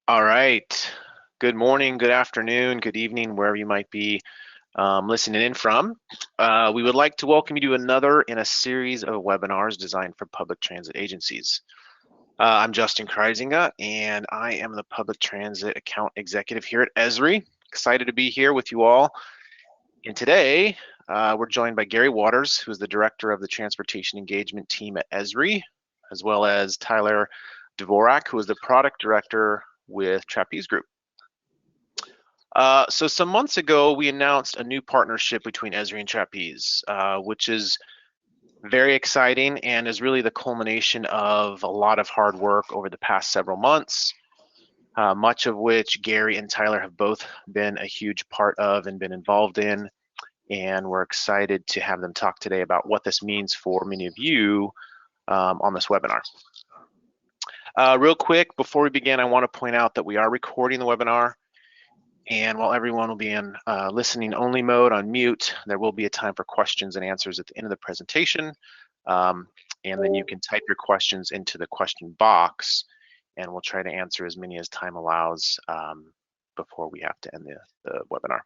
All right. Good morning, good afternoon, good evening, wherever you might be listening in from. We would like to welcome you to another in a series of webinars designed for public transit agencies. I'm Justin Kreisinga, and I am the Public Transit Account Executive here at Esri. Excited to be here with you all. And today, we're joined by Gary Waters, who is the Director of the Transportation Engagement Team at Esri, as well as Tyler Dvorak, who is the Product Director with Trapeze Group. So some months ago, we announced a new partnership between Esri and Trapeze, which is very exciting and is really the culmination of a lot of hard work over the past several months, much of which Gary and Tyler have both been a huge part of and been involved in. And we're excited to have them talk today about what this means for many of you on this webinar. Real quick, before we begin, I want to point out that we are recording the webinar. And while everyone will be in listening only mode on mute, there will be a time for questions and answers at the end of the presentation. And then you can type your questions into the question box, and we'll try to answer as many as time allows before we have to end the webinar.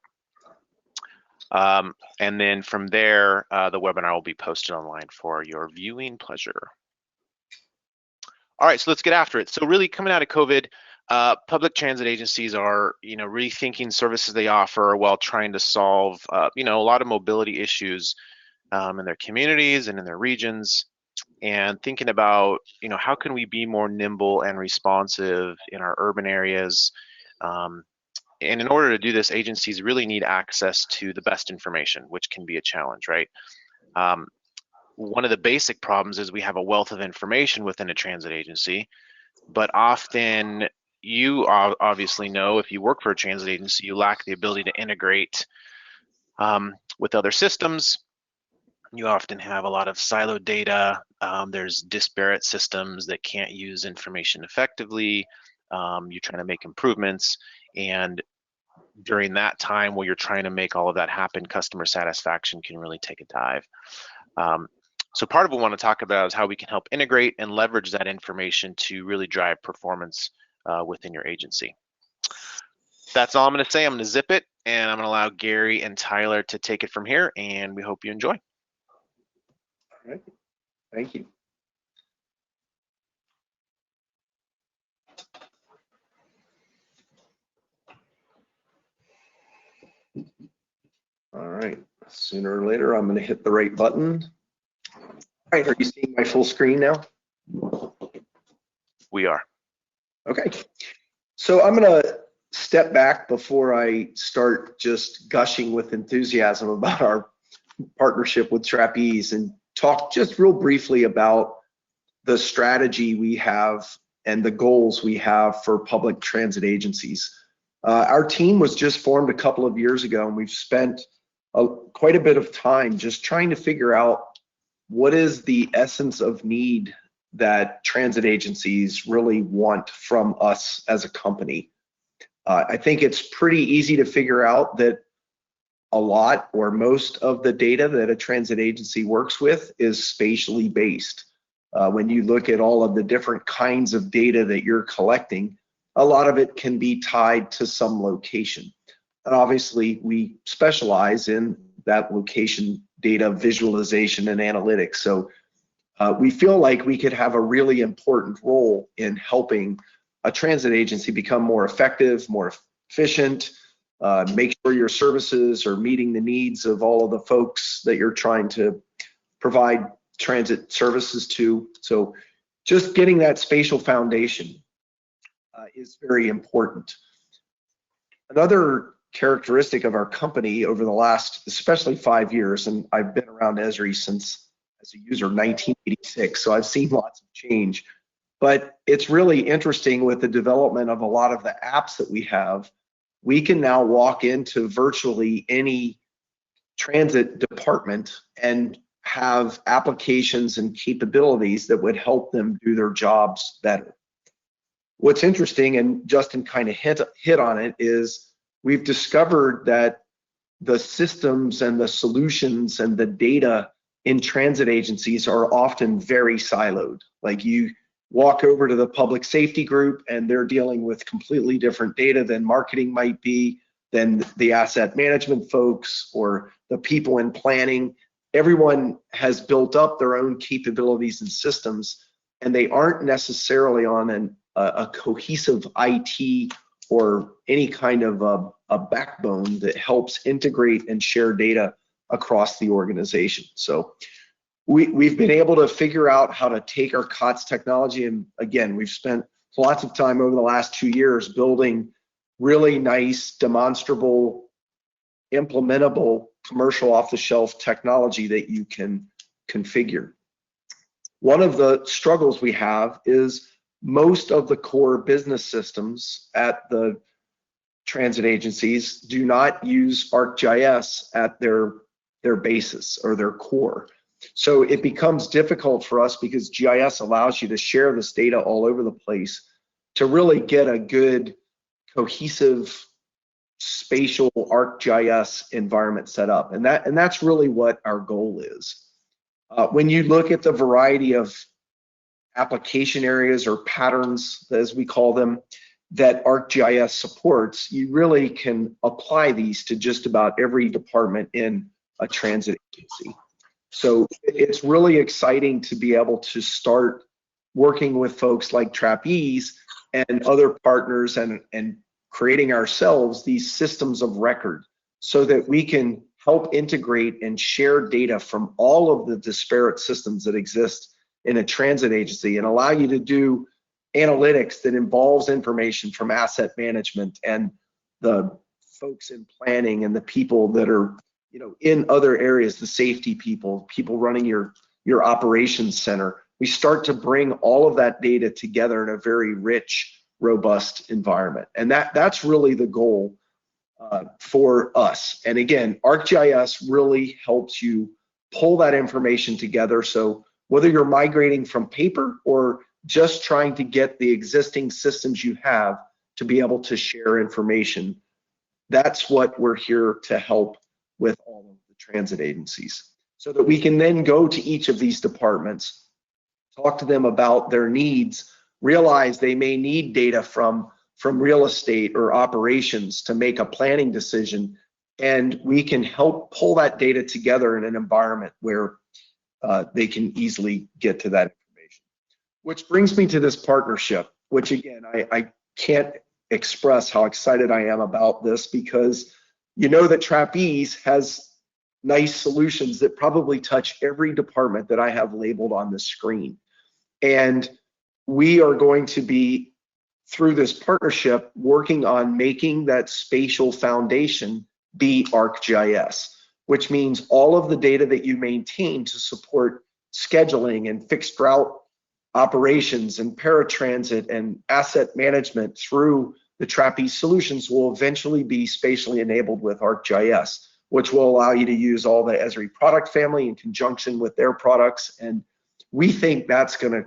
And then from there, the webinar will be posted online for your viewing pleasure. All right, so let's get after it. So really coming out of COVID, public transit agencies are, rethinking services they offer while trying to solve, a lot of mobility issues in their communities and in their regions, and thinking about, how can we be more nimble and responsive in our urban areas. And in order to do this, agencies really need access to the best information, which can be a challenge, right? One of the basic problems is we have a wealth of information within a transit agency, but often you obviously know, if you work for a transit agency, you lack the ability to integrate with other systems. You often have a lot of siloed data. There's disparate systems that can't use information effectively. You're trying to make improvements, and during that time where you're trying to make all of that happen, customer satisfaction can really take a dive. So part of what we want to talk about is how we can help integrate and leverage that information to really drive performance within your agency. That's all I'm going to say. I'm going to zip it, and I'm going to allow Gary and Tyler to take it from here, and we hope you enjoy. All right. Thank you. All right. Sooner or later, I'm going to hit the right button. All right. Are you seeing my full screen now? We are. Okay. So I'm going to step back before I start just gushing with enthusiasm about our partnership with Trapeze and talk just real briefly about the strategy we have and the goals we have for public transit agencies. Our team was just formed a couple of years ago, and we've spent quite a bit of time just trying to figure out what is the essence of need that transit agencies really want from us as a company. I think it's pretty easy to figure out that a lot or most of the data that a transit agency works with is spatially based. When you look at all of the different kinds of data that you're collecting, a lot of it can be tied to some location. And obviously, we specialize in that location data visualization and analytics. So we feel like we could have a really important role in helping a transit agency become more effective, more efficient, make sure your services are meeting the needs of all of the folks that you're trying to provide transit services to. So just getting that spatial foundation is very important. Another characteristic of our company over the last, especially 5 years, and I've been around Esri since as a user 1986, so I've seen lots of change, but it's really interesting with the development of a lot of the apps that we have. We can now walk into virtually any transit department and have applications and capabilities that would help them do their jobs better. What's interesting, and Justin kind of hit on it, is we've discovered that the systems and the solutions and the data in transit agencies are often very siloed. Like walk over to the public safety group and they're dealing with completely different data than marketing might be, than the asset management folks or the people in planning. Everyone has built up their own capabilities and systems, and they aren't necessarily on a cohesive IT or any kind of a backbone that helps integrate and share data across the organization. So we've been able to figure out how to take our COTS technology, and again, we've spent lots of time over the last 2 years building really nice, demonstrable, implementable, commercial off-the-shelf technology that you can configure. One of the struggles we have is most of the core business systems at the transit agencies do not use ArcGIS at their basis or their core. So it becomes difficult for us, because GIS allows you to share this data all over the place, to really get a good cohesive spatial ArcGIS environment set up. And that's really what our goal is. When you look at the variety of application areas or patterns, as we call them, that ArcGIS supports, you really can apply these to just about every department in a transit agency. So it's really exciting to be able to start working with folks like Trapeze and other partners and creating ourselves these systems of record, so that we can help integrate and share data from all of the disparate systems that exist in a transit agency, and allow you to do analytics that involves information from asset management and the folks in planning and the people that are, you know, in other areas, the safety people running your operations center. We start to bring all of that data together in a very rich, robust environment. And that's really the goal for us. And again, ArcGIS really helps you pull that information together. So whether you're migrating from paper or just trying to get the existing systems you have to be able to share information, that's what we're here to help with all of the transit agencies, so that we can then go to each of these departments, talk to them about their needs, realize they may need data from real estate or operations to make a planning decision, and we can help pull that data together in an environment where they can easily get to that information. Which brings me to this partnership, which again, I can't express how excited I am about this, because you know that Trapeze has nice solutions that probably touch every department that I have labeled on the screen. And we are going to be, through this partnership, working on making that spatial foundation be ArcGIS, which means all of the data that you maintain to support scheduling and fixed route operations and paratransit and asset management through the Trapeze solutions will eventually be spatially enabled with ArcGIS, which will allow you to use all the Esri product family in conjunction with their products. And we think that's going to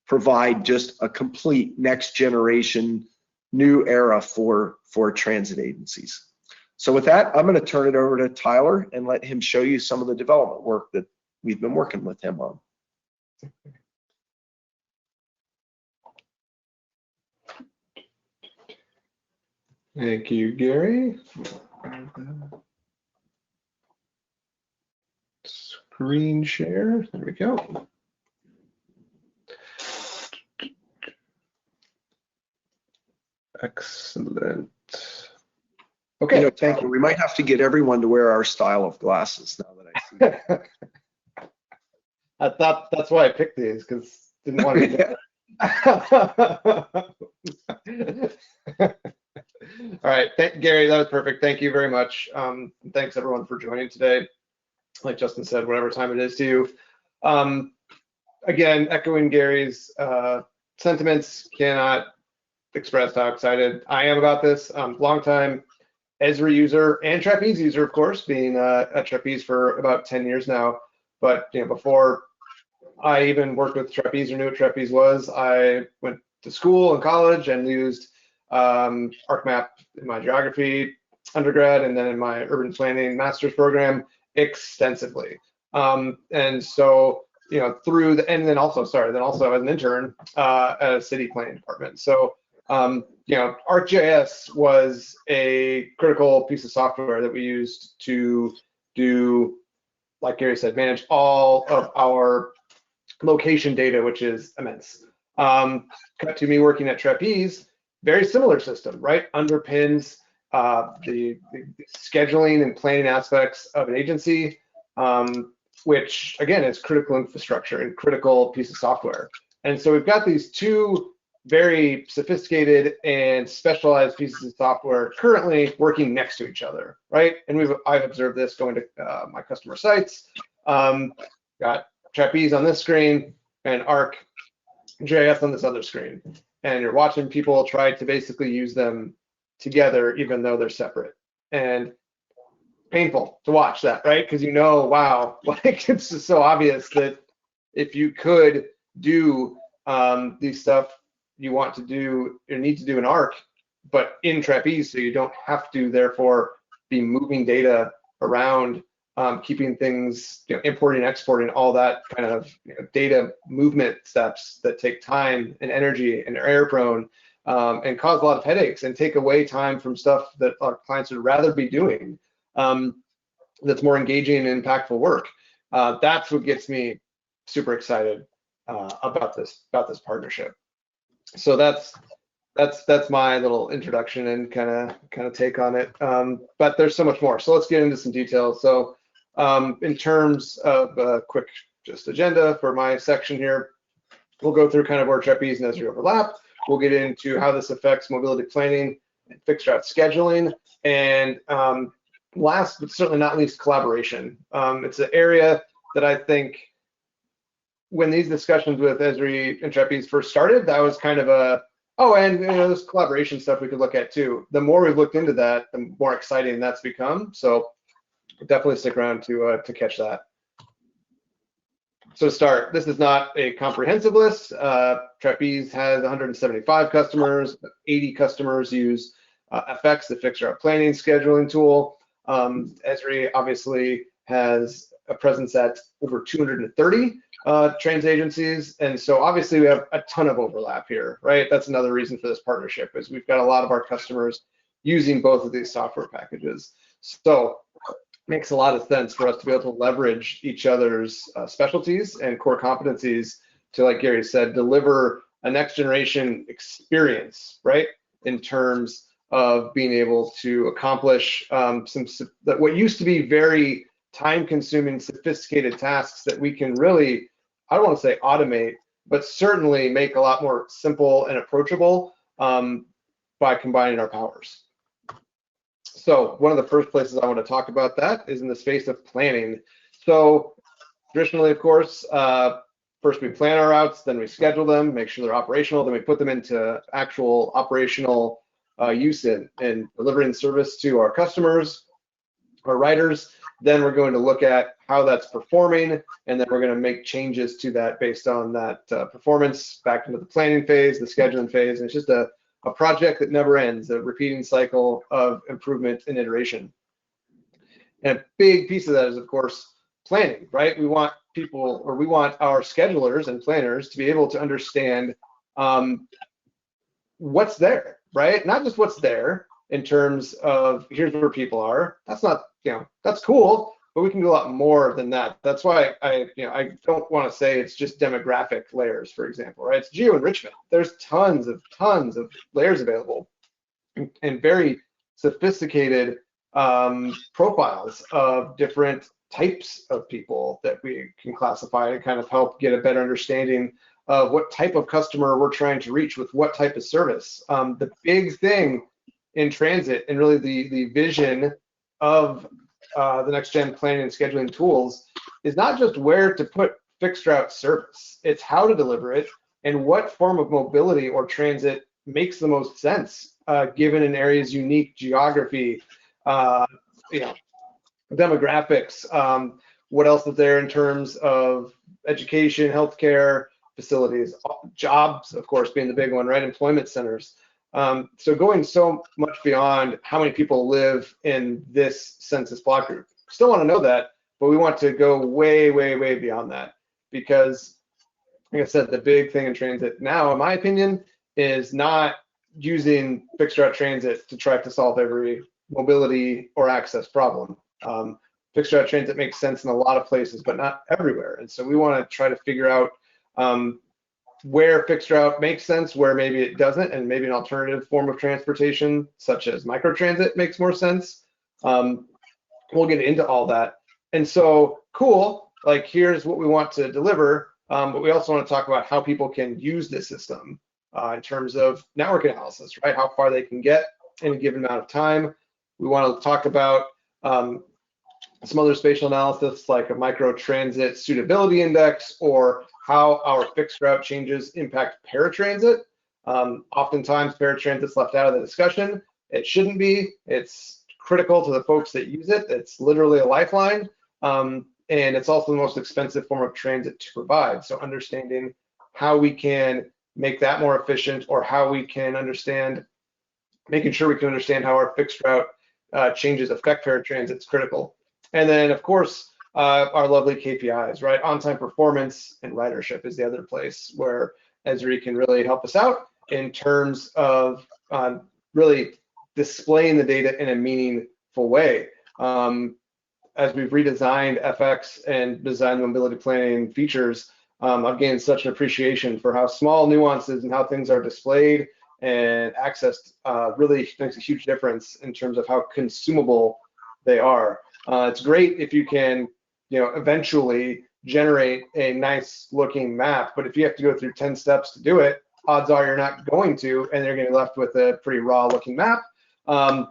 provide just a complete next generation new era for transit agencies. So with that, I'm going to turn it over to Tyler and let him show you some of the development work that we've been working with him on. Thank you, Gary. Screen share, there we go. Excellent. Okay. You know, thank you. We might have to get everyone to wear our style of glasses now that I see. I thought that's why I picked these, because didn't want to. All right, Gary, that was perfect. Thank you very much. Thanks everyone for joining today. Like Justin said, whatever time it is to you. Again, echoing Gary's sentiments, cannot express how excited I am about this. Long time Esri user and Trapeze user, of course, being at Trapeze for about 10 years now. But you know, before I even worked with Trapeze or knew what Trapeze was, I went to school and college and used ArcMap in my geography undergrad, and then in my urban planning master's program extensively. And so through the, and then also as an intern at a city planning department. So Arcgis was a critical piece of software that we used to do, like Gary said, manage all of our location data, which is immense. Cut to me working at Trapeze, very similar system, right? Underpins the scheduling and planning aspects of an agency, which again is critical infrastructure and critical piece of software. And so we've got these two very sophisticated and specialized pieces of software currently working next to each other, right? And I've observed this going to my customer sites. Got Trapeze on this screen and Arcgis on this other screen. And you're watching people try to basically use them together, even though they're separate. And painful to watch that, right? Because wow, like it's just so obvious that if you could do these stuff you want to do or need to do in Arc, but in Trapeze, so you don't have to therefore be moving data around, keeping things, importing, exporting, all that kind of data movement steps that take time and energy and are error prone, and cause a lot of headaches and take away time from stuff that our clients would rather be doing. That's more engaging and impactful work. That's what gets me super excited about this partnership. So that's my little introduction and kind of take on it. But there's so much more. So let's get into some details. So in terms of a quick just agenda for my section here, we'll go through kind of where Trapeze and Esri overlap. We'll get into how this affects mobility planning and fixed route scheduling, and last but certainly not least, collaboration. It's an area that I think when these discussions with Esri and Trapeze first started, that was kind of and this collaboration stuff we could look at too. The more we've looked into that, the more exciting that's become. So definitely stick around to catch that. So to start, this is not a comprehensive list. Trapeze has 175 customers, 80 customers use FX, the fixed route planning scheduling tool. Esri obviously has a presence at over 230 trans agencies, and so obviously we have a ton of overlap here, right? That's another reason for this partnership, is we've got a lot of our customers using both of these software packages. So it makes a lot of sense for us to be able to leverage each other's specialties and core competencies to, like Gary said, deliver a next generation experience, right? In terms of being able to accomplish what used to be very time-consuming, sophisticated tasks that we can really, I don't want to say automate, but certainly make a lot more simple and approachable by combining our powers. So one of the first places I want to talk about that is in the space of planning. So traditionally, of course, first we plan our routes, then we schedule them, make sure they're operational, then we put them into actual operational use in delivering service to our customers, our riders. Then we're going to look at how that's performing, and then we're going to make changes to that based on that performance back into the planning phase, the scheduling phase, and it's just a project that never ends, a repeating cycle of improvement and iteration. And a big piece of that is, of course, planning, right? We want our schedulers and planners to be able to understand what's there, right? Not just what's there in terms of here's where people are. That's not, that's cool, but we can do a lot more than that. That's why I don't want to say it's just demographic layers, for example, right? It's geo enrichment. There's tons of layers available and very sophisticated profiles of different types of people that we can classify and kind of help get a better understanding of what type of customer we're trying to reach with what type of service. The big thing in transit and really the vision of the next gen planning and scheduling tools is not just where to put fixed route service, it's how to deliver it and what form of mobility or transit makes the most sense given an area's unique geography, demographics, what else is there in terms of education, healthcare, facilities, jobs, of course, being the big one, right? Employment centers. So going so much beyond how many people live in this census block group. Still want to know that, but we want to go way, way, way beyond that because, like I said, the big thing in transit now, in my opinion, is not using fixed route transit to try to solve every mobility or access problem. Fixed route transit makes sense in a lot of places, but not everywhere. And so we want to try to figure out where fixed route makes sense, where maybe it doesn't, and maybe an alternative form of transportation, such as microtransit, makes more sense. We'll get into all that. And so, cool, like here's what we want to deliver, but we also want to talk about how people can use this system in terms of network analysis, right? How far they can get in a given amount of time. We want to talk about some other spatial analysis like a microtransit suitability index, or how our fixed route changes impact paratransit. Oftentimes paratransit's left out of the discussion. It shouldn't be. It's critical to the folks that use it. It's literally a lifeline. And it's also the most expensive form of transit to provide. So understanding how we can make that more efficient, or how we can understand, making sure we can understand how our fixed route changes affect paratransit is critical. And then, of course, our lovely KPIs, right? On-time performance and ridership is the other place where Esri can really help us out in terms of really displaying the data in a meaningful way. As we've redesigned FX and designed mobility planning features, I've gained such an appreciation for how small nuances and how things are displayed and accessed really makes a huge difference in terms of how consumable they are. It's great if you can, eventually generate a nice looking map, but if you have to go through 10 steps to do it, odds are you're not going to, and they're going to be left with a pretty raw looking map,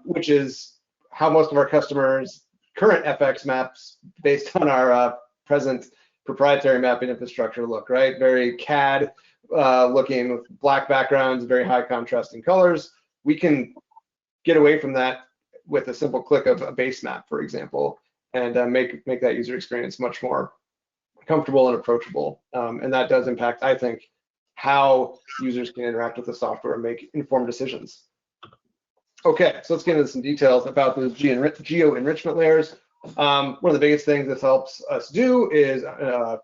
which is how most of our customers' current FX maps based on our present proprietary mapping infrastructure look, right? Very CAD looking with black backgrounds, very high contrasting colors. We can get away from that with a simple click of a base map, for example, and make that user experience much more comfortable and approachable. And that does impact, I think, how users can interact with the software and make informed decisions. Okay, so let's get into some details about those geo enrichment layers. One of the biggest things this helps us do is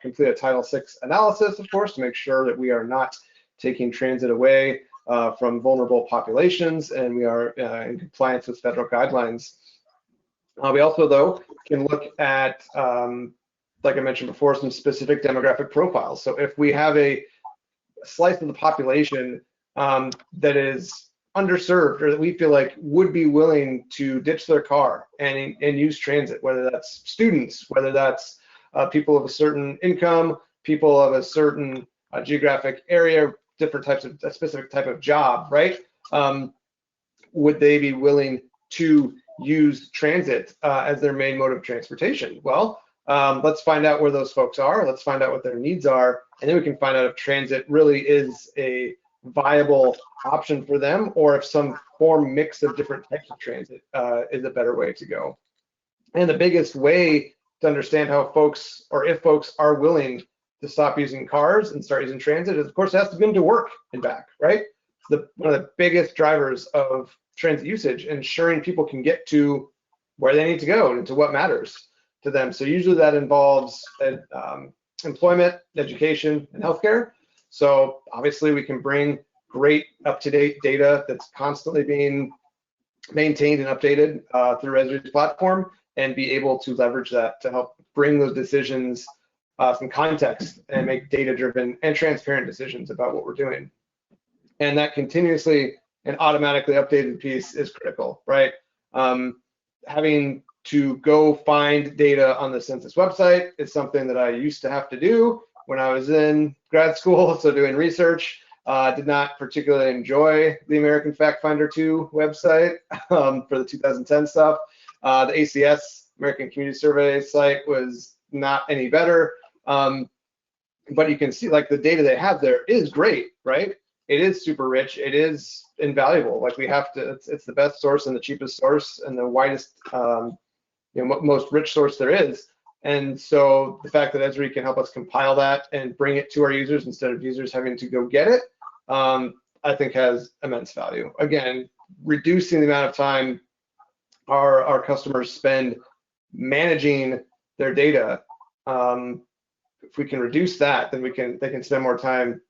complete a Title VI analysis, of course, to make sure that we are not taking transit away from vulnerable populations, and we are in compliance with federal guidelines. We also, though, can look at, like I mentioned before, some specific demographic profiles. So if we have a slice of the population that is underserved, or that we feel like would be willing to ditch their car and use transit, whether that's students, whether that's people of a certain income, people of a certain geographic area, different types of a specific type of job, right? Would they be willing to use transit as their main mode of transportation? Well, let's find out where those folks are. Let's find out what their needs are, and then we can find out if transit really is a viable option for them, or if some mix of different types of transit is a better way to go. And the biggest way to understand how folks, or if folks are willing to stop using cars and start using transit, is, of course, it has to be to work and back, right? One of the biggest drivers of transit usage, ensuring people can get to where they need to go and to what matters to them. So usually that involves employment, education, and healthcare. So obviously we can bring great up-to-date data that's constantly being maintained and updated through Esri's platform, and be able to leverage that to help bring those decisions some context and make data-driven and transparent decisions about what we're doing. And that continuously and automatically updated piece is critical, right? Having to go find data on the census website is something that I used to have to do when I was in grad school, so doing research. Did not particularly enjoy the American Fact Finder 2 website for the 2010 stuff. The ACS, American Community Survey site, was not any better. But you can see, like, the data they have there is great, right? It is super rich. It is invaluable. Like, we have to, it's the best source and the cheapest source and the widest, most rich source there is. And so the fact that Esri can help us compile that and bring it to our users instead of users having to go get it, I think has immense value. Again, reducing the amount of time our customers spend managing their data If we can reduce that, then they can spend more time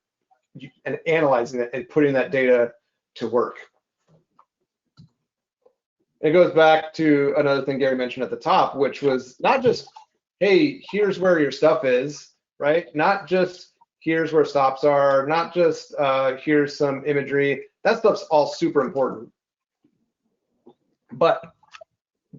and analyzing it and putting that data to work. It goes back to another thing Gary mentioned at the top, which was not just, hey, here's where your stuff is, right? Not just here's where stops are, not just here's some imagery. That stuff's all super important. But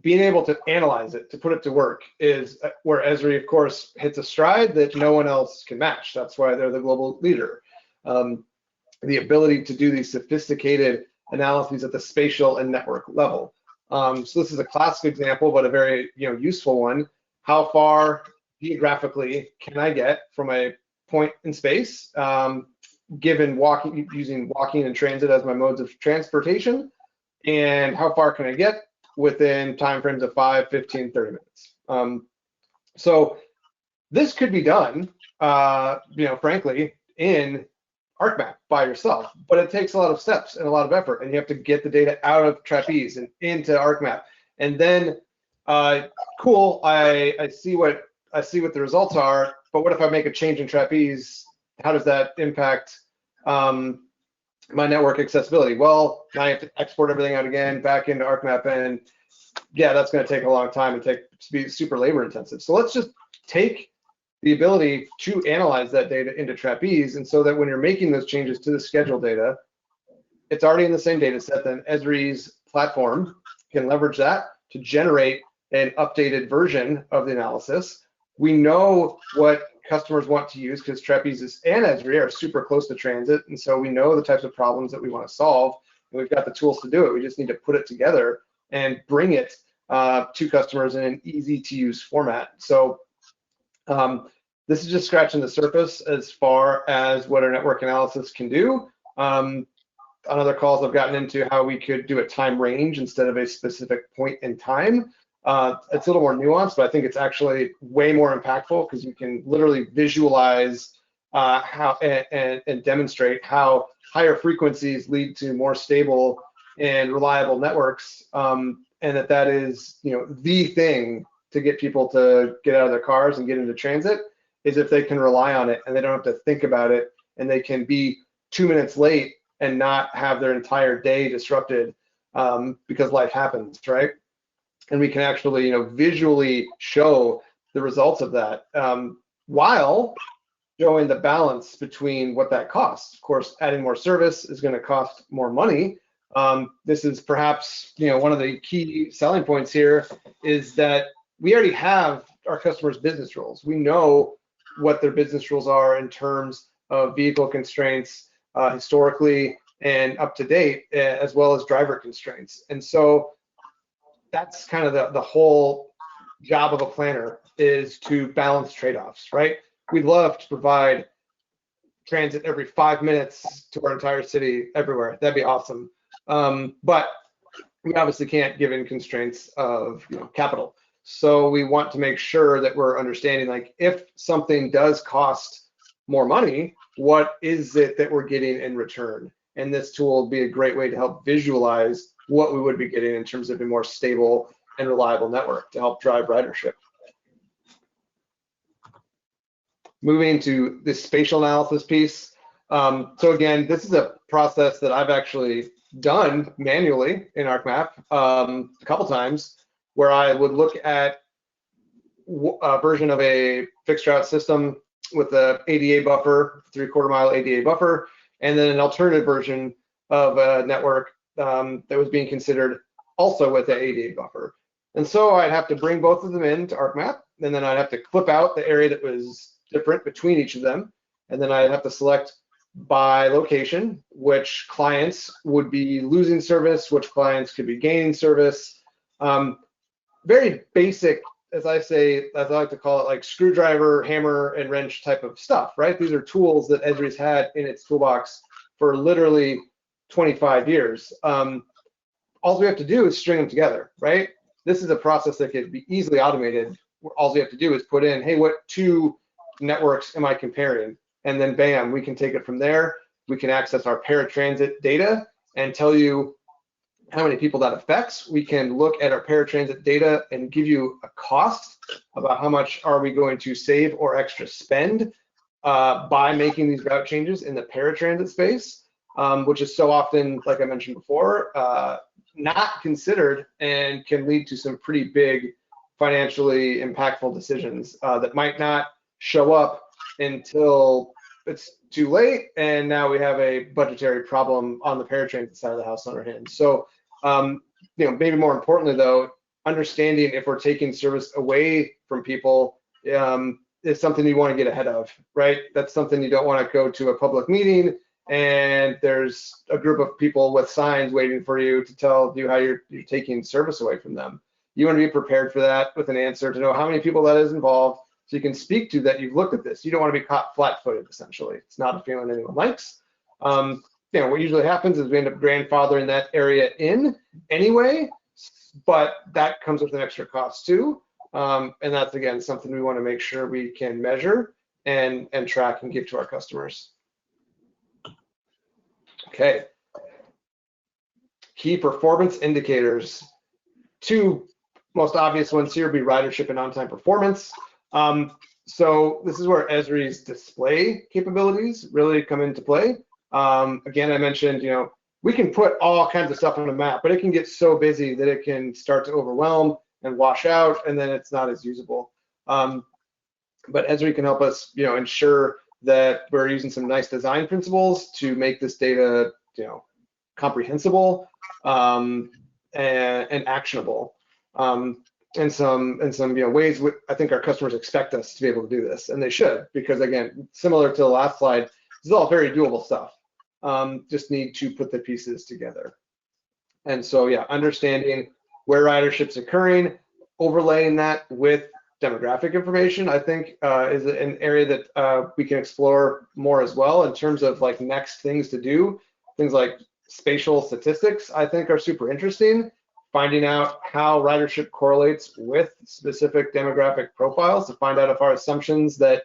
being able to analyze it, to put it to work, is where Esri, of course, hits a stride that no one else can match. That's why they're the global leader. The ability to do these sophisticated analyses at the spatial and network level. So this is a classic example, but a very useful one. How far geographically can I get from a point in space, given using walking and transit as my modes of transportation, and how far can I get within timeframes of 5, 15, 30 minutes. So this could be done, frankly, in ArcMap by yourself, but it takes a lot of steps and a lot of effort, and you have to get the data out of Trapeze and into ArcMap, and then cool, I see what the results are, but what if I make a change in Trapeze? How does that impact my network accessibility? Well, now I have to export everything out again back into ArcMap, and yeah, that's going to take a long time and be super labor intensive. So let's just take the ability to analyze that data into Trapeze, and so that when you're making those changes to the schedule data, it's already in the same data set. Then Esri's platform can leverage that to generate an updated version of the analysis. We know what customers want to use because Trapeze and Esri are super close to transit, and so we know the types of problems that we want to solve, and we've got the tools to do it. We just need to put it together and bring it to customers in an easy to use format. So this is just scratching the surface as far as what our network analysis can do. On other calls, I've gotten into how we could do a time range instead of a specific point in time. It's a little more nuanced, but I think it's actually way more impactful because you can literally visualize how and demonstrate how higher frequencies lead to more stable and reliable networks, and that is the thing to get people to get out of their cars and get into transit, is if they can rely on it and they don't have to think about it, and they can be 2 minutes late and not have their entire day disrupted because life happens, right? And we can actually visually show the results of that while showing the balance between what that costs. Of course, adding more service is going to cost more money. This is perhaps one of the key selling points here, is that we already have our customers' business rules. We know what their business rules are in terms of vehicle constraints historically and up to date, as well as driver constraints. And so that's kind of the whole job of a planner, is to balance trade-offs, right? We'd love to provide transit every 5 minutes to our entire city everywhere. That'd be awesome. But we obviously can't, given constraints of capital. So we want to make sure that we're understanding, like, if something does cost more money, what is it that we're getting in return? And this tool will be a great way to help visualize what we would be getting in terms of a more stable and reliable network to help drive ridership. Moving to this spatial analysis piece. So again, this is a process that I've actually done manually in ArcMap a couple times, where I would look at a version of a fixed route system with a ADA buffer, 3/4 mile ADA buffer, and then an alternative version of a network that was being considered also with the ADA buffer. And so I'd have to bring both of them into ArcMap, and then I'd have to clip out the area that was different between each of them, and then I'd have to select by location which clients would be losing service, which clients could be gaining service. Very basic, as I like to call it, like screwdriver, hammer, and wrench type of stuff, right? These are tools that Esri's had in its toolbox for literally 25 years. All we have to do is string them together, right? This is a process that could be easily automated. All we have to do is put in, hey, what 2 networks am I comparing? And then bam, we can take it from there. We can access our paratransit data and tell you how many people that affects. We can look at our paratransit data and give you a cost about how much are we going to save or extra spend by making these route changes in the paratransit space, which is so often, like I mentioned before, not considered and can lead to some pretty big financially impactful decisions that might not show up until it's too late, and now we have a budgetary problem on the paratransit side of the house on our hands. So, maybe more importantly though, understanding if we're taking service away from people is something you want to get ahead of, right? That's something you don't want to go to a public meeting and there's a group of people with signs waiting for you to tell you how you're taking service away from them. You want to be prepared for that with an answer to know how many people that is involved, so you can speak to that you've looked at this. You don't want to be caught flat-footed, essentially. It's not a feeling anyone likes. What usually happens is we end up grandfathering that area in anyway, but that comes with an extra cost too. And that's, again, something we want to make sure we can measure and track and give to our customers. Okay. Key performance indicators. Two most obvious ones here would be ridership and on-time performance. So this is where Esri's display capabilities really come into play. Again, I mentioned, we can put all kinds of stuff on a map, but it can get so busy that it can start to overwhelm and wash out, and then it's not as usable. But Esri can help us, ensure that we're using some nice design principles to make this data, comprehensible and actionable. And some ways I think our customers expect us to be able to do this, and they should, because again, similar to the last slide, this is all very doable stuff. Just need to put the pieces together. And so, yeah, understanding where ridership's occurring, overlaying that with demographic information, I think is an area that we can explore more as well in terms of like next things to do. Things like spatial statistics, I think, are super interesting. Finding out how ridership correlates with specific demographic profiles to find out if our assumptions that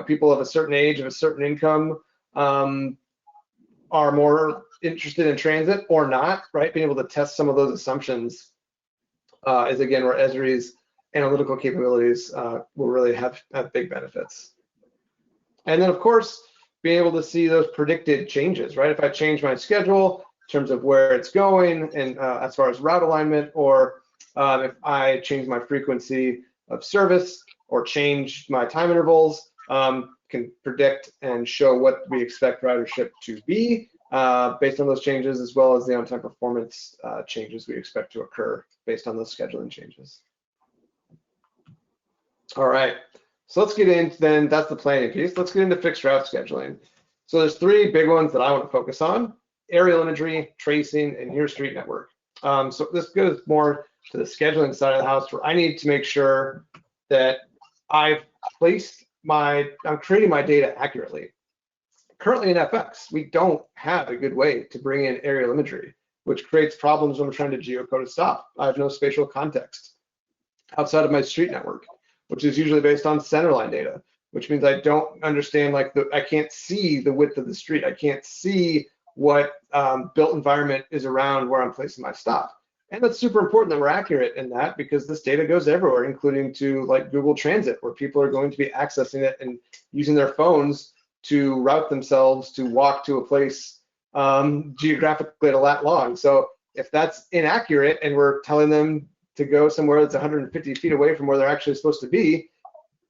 people of a certain age, of a certain income, are more interested in transit or not, right? Being able to test some of those assumptions is, again, where Esri's analytical capabilities will really have big benefits. And then, of course, being able to see those predicted changes, right? If I change my schedule in terms of where it's going and as far as route alignment, or if I change my frequency of service or change my time intervals, can predict and show what we expect ridership to be based on those changes, as well as the on-time performance changes we expect to occur based on those scheduling changes. All right, so let's get into then, that's the planning piece. Let's get into fixed route scheduling. So there's three big ones that I want to focus on: aerial imagery, tracing, and your street network. So this goes more to the scheduling side of the house, where I need to make sure that I've placed I'm creating my data accurately. Currently in FX, we don't have a good way to bring in aerial imagery, which creates problems when we're trying to geocode a stop. I have no spatial context outside of my street network, which is usually based on centerline data, which means I don't understand, I can't see the width of the street. I can't see what built environment is around where I'm placing my stop. And that's super important that we're accurate in that, because this data goes everywhere, including to like Google Transit, where people are going to be accessing it and using their phones to route themselves to walk to a place geographically at a lat long. So if that's inaccurate and we're telling them to go somewhere that's 150 feet away from where they're actually supposed to be,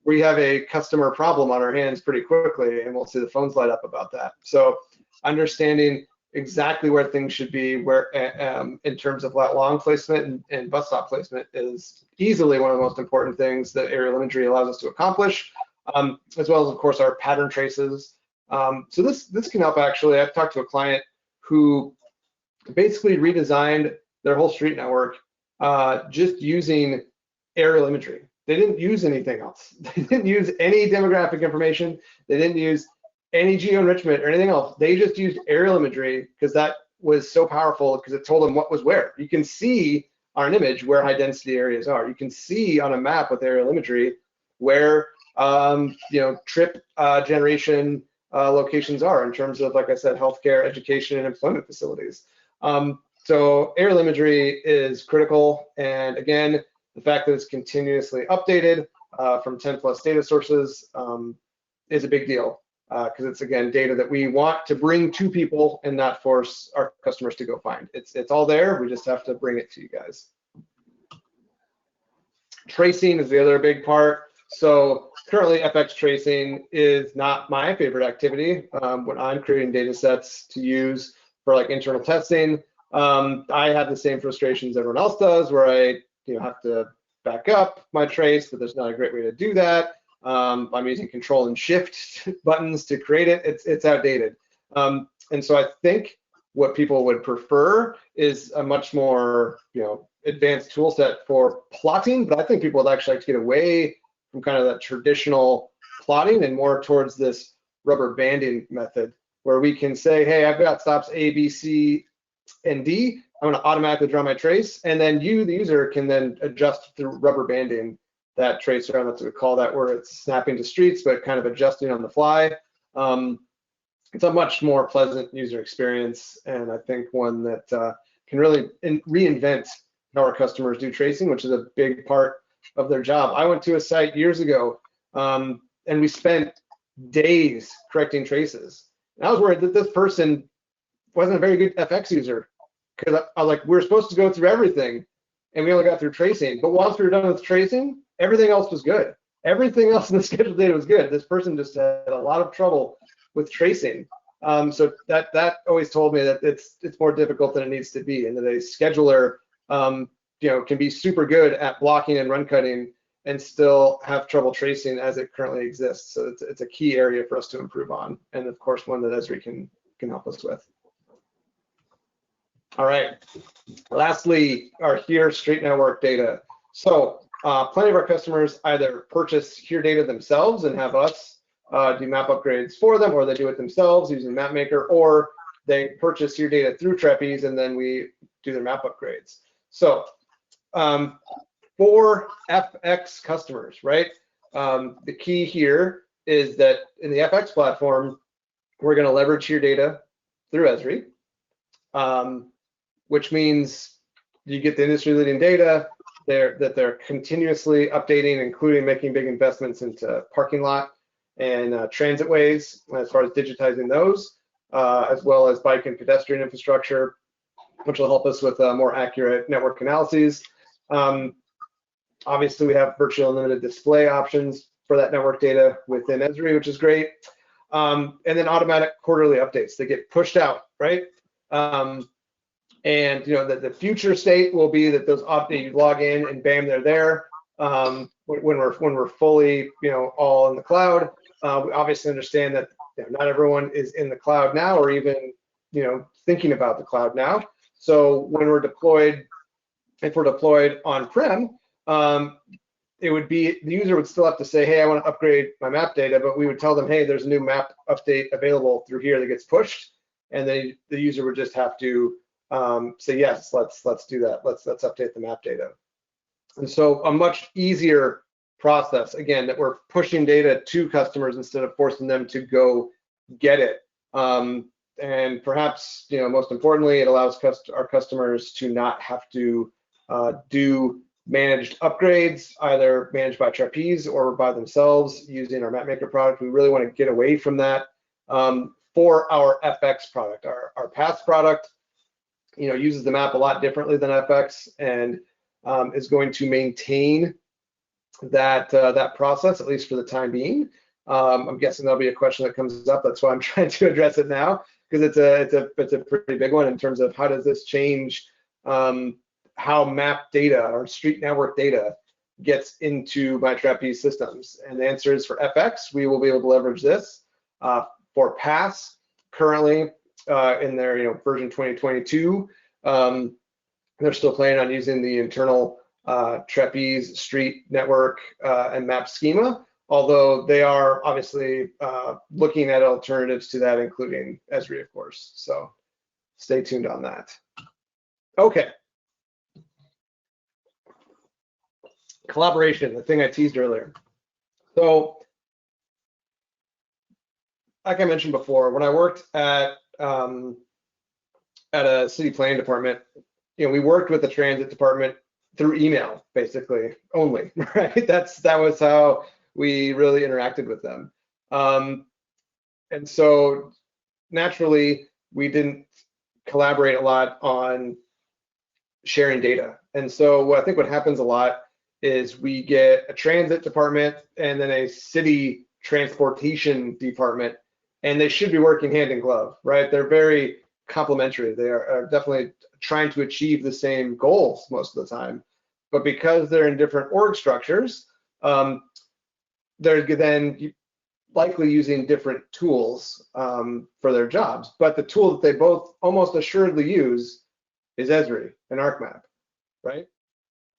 we have a customer problem on our hands pretty quickly, and we'll see the phones light up about that. So understanding exactly where things should be, where in terms of lat long placement and bus stop placement, is easily one of the most important things that aerial imagery allows us to accomplish, as well as, of course, our pattern traces. So this can help. Actually, I've talked to a client who basically redesigned their whole street network just using aerial imagery. They didn't use anything else. They didn't use any demographic information. They didn't use any geo-enrichment or anything else. They just used aerial imagery because that was so powerful, because it told them what was where. You can see on an image where high density areas are. You can see on a map with aerial imagery where trip generation locations are in terms of, like I said, healthcare, education, and employment facilities. So So aerial imagery is critical, and again, the fact that it's continuously updated from 10 plus data sources is a big deal, because it's, again, data that we want to bring to people and not force our customers to go find. It's all there, we just have to bring it to you guys. Tracing is the other big part. So currently FX tracing is not my favorite activity when I'm creating data sets to use for like internal testing. I have the same frustrations everyone else does, where I have to back up my trace, but there's not a great way to do that. I'm using Control and Shift buttons to create it. It's outdated. And so I think what people would prefer is a much more advanced tool set for plotting, but I think people would actually like to get away from kind of that traditional plotting and more towards this rubber banding method, where we can say, hey, I've got stops A, B, C, and D. I'm going to automatically draw my trace, and then you, the user, can then adjust through rubber banding that trace around. That's what we call that, where it's snapping to streets, but kind of adjusting on the fly. It's a much more pleasant user experience, and I think one that can really reinvent how our customers do tracing, which is a big part of their job. I went to a site years ago, and we spent days correcting traces. And I was worried that this person wasn't a very good FX user, because I was like, we're supposed to go through everything, and we only got through tracing. But once we were done with tracing, everything else was good. Everything else in the scheduled data was good. This person just had a lot of trouble with tracing. So that always told me that it's more difficult than it needs to be, and that a scheduler can be super good at blocking and run cutting and still have trouble tracing as it currently exists. So it's a key area for us to improve on, and of course one that Esri can help us with. All right, lastly, our here street network data. So plenty of our customers either purchase here data themselves and have us do map upgrades for them, or they do it themselves using MapMaker, or they purchase here data through Trapeze and then we do their map upgrades. So for FX customers, right, the key here is that in the FX platform, we're going to leverage here data through Esri, which means you get the industry-leading data that they're continuously updating, including making big investments into parking lot and transit ways as far as digitizing those, as well as bike and pedestrian infrastructure, which will help us with more accurate network analyses. Obviously, we have virtually unlimited display options for that network data within Esri, which is great. And then automatic quarterly updates that get pushed out, right? And the future state will be that those updates, you log in and bam, they're there. When we're fully all in the cloud, we obviously understand that not everyone is in the cloud now, or even thinking about the cloud now. So when we're deployed, if we're deployed on-prem, it would be, the user would still have to say, hey, I want to upgrade my map data, but we would tell them, hey, there's a new map update available through here that gets pushed, and then the user would just have to say yes, let's do that. Let's update the map data. And so a much easier process, again, that we're pushing data to customers instead of forcing them to go get it. And perhaps most importantly, it allows our customers to not have to do managed upgrades, either managed by Trapeze or by themselves using our MapMaker product. We really want to get away from that for our FX product. Our PATH product uses the map a lot differently than FX, and is going to maintain that process, at least for the time being. I'm guessing there'll be a question that comes up. That's why I'm trying to address it now, because it's a pretty big one in terms of how does this change how map data or street network data gets into my Trapeze systems. And the answer is, for FX, we will be able to leverage this. For PATH, currently in their version 2022, they're still planning on using the internal Trapeze street network and map schema, although they are obviously looking at alternatives to that, including Esri, of course. So stay tuned on that. Okay. Collaboration, the thing I teased earlier. So like I mentioned before, when I worked at at a city planning department, we worked with the transit department through email, basically, only, right? That was how we really interacted with them. And so naturally, we didn't collaborate a lot on sharing data. And so I think what happens a lot is we get a transit department and then a city transportation department, and they should be working hand in glove, right? They're very complementary. They are definitely trying to achieve the same goals most of the time. But because they're in different org structures, they're then likely using different tools for their jobs. But the tool that they both almost assuredly use is Esri and ArcMap, right?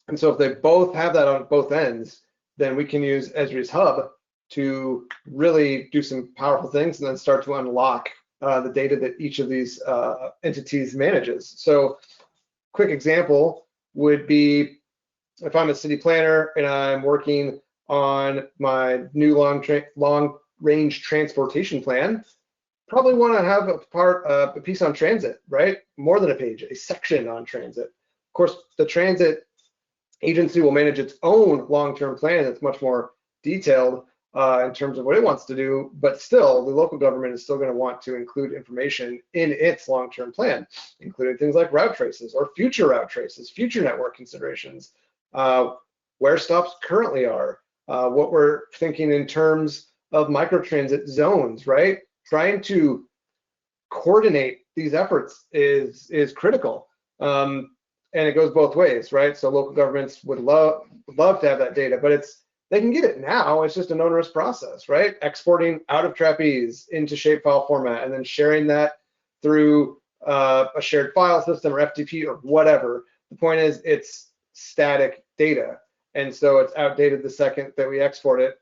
And so if they both have that on both ends, then we can use Esri's hub to really do some powerful things and then start to unlock the data that each of these entities manages. So quick example would be if I'm a city planner and I'm working on my new long-range transportation plan, probably want to have a piece on transit, right? More than a page, a section on transit. Of course, the transit agency will manage its own long-term plan that's much more detailed in terms of what it wants to do, but still, the local government is still going to want to include information in its long-term plan, including things like route traces or future route traces, future network considerations, where stops currently are, what we're thinking in terms of microtransit zones, right? Trying to coordinate these efforts is critical. And it goes both ways, right? So local governments would love to have that data, but they can get it now. It's just an onerous process, right? Exporting out of Trapeze into shapefile format and then sharing that through a shared file system or FTP or whatever. The point is it's static data. And so it's outdated the second that we export it,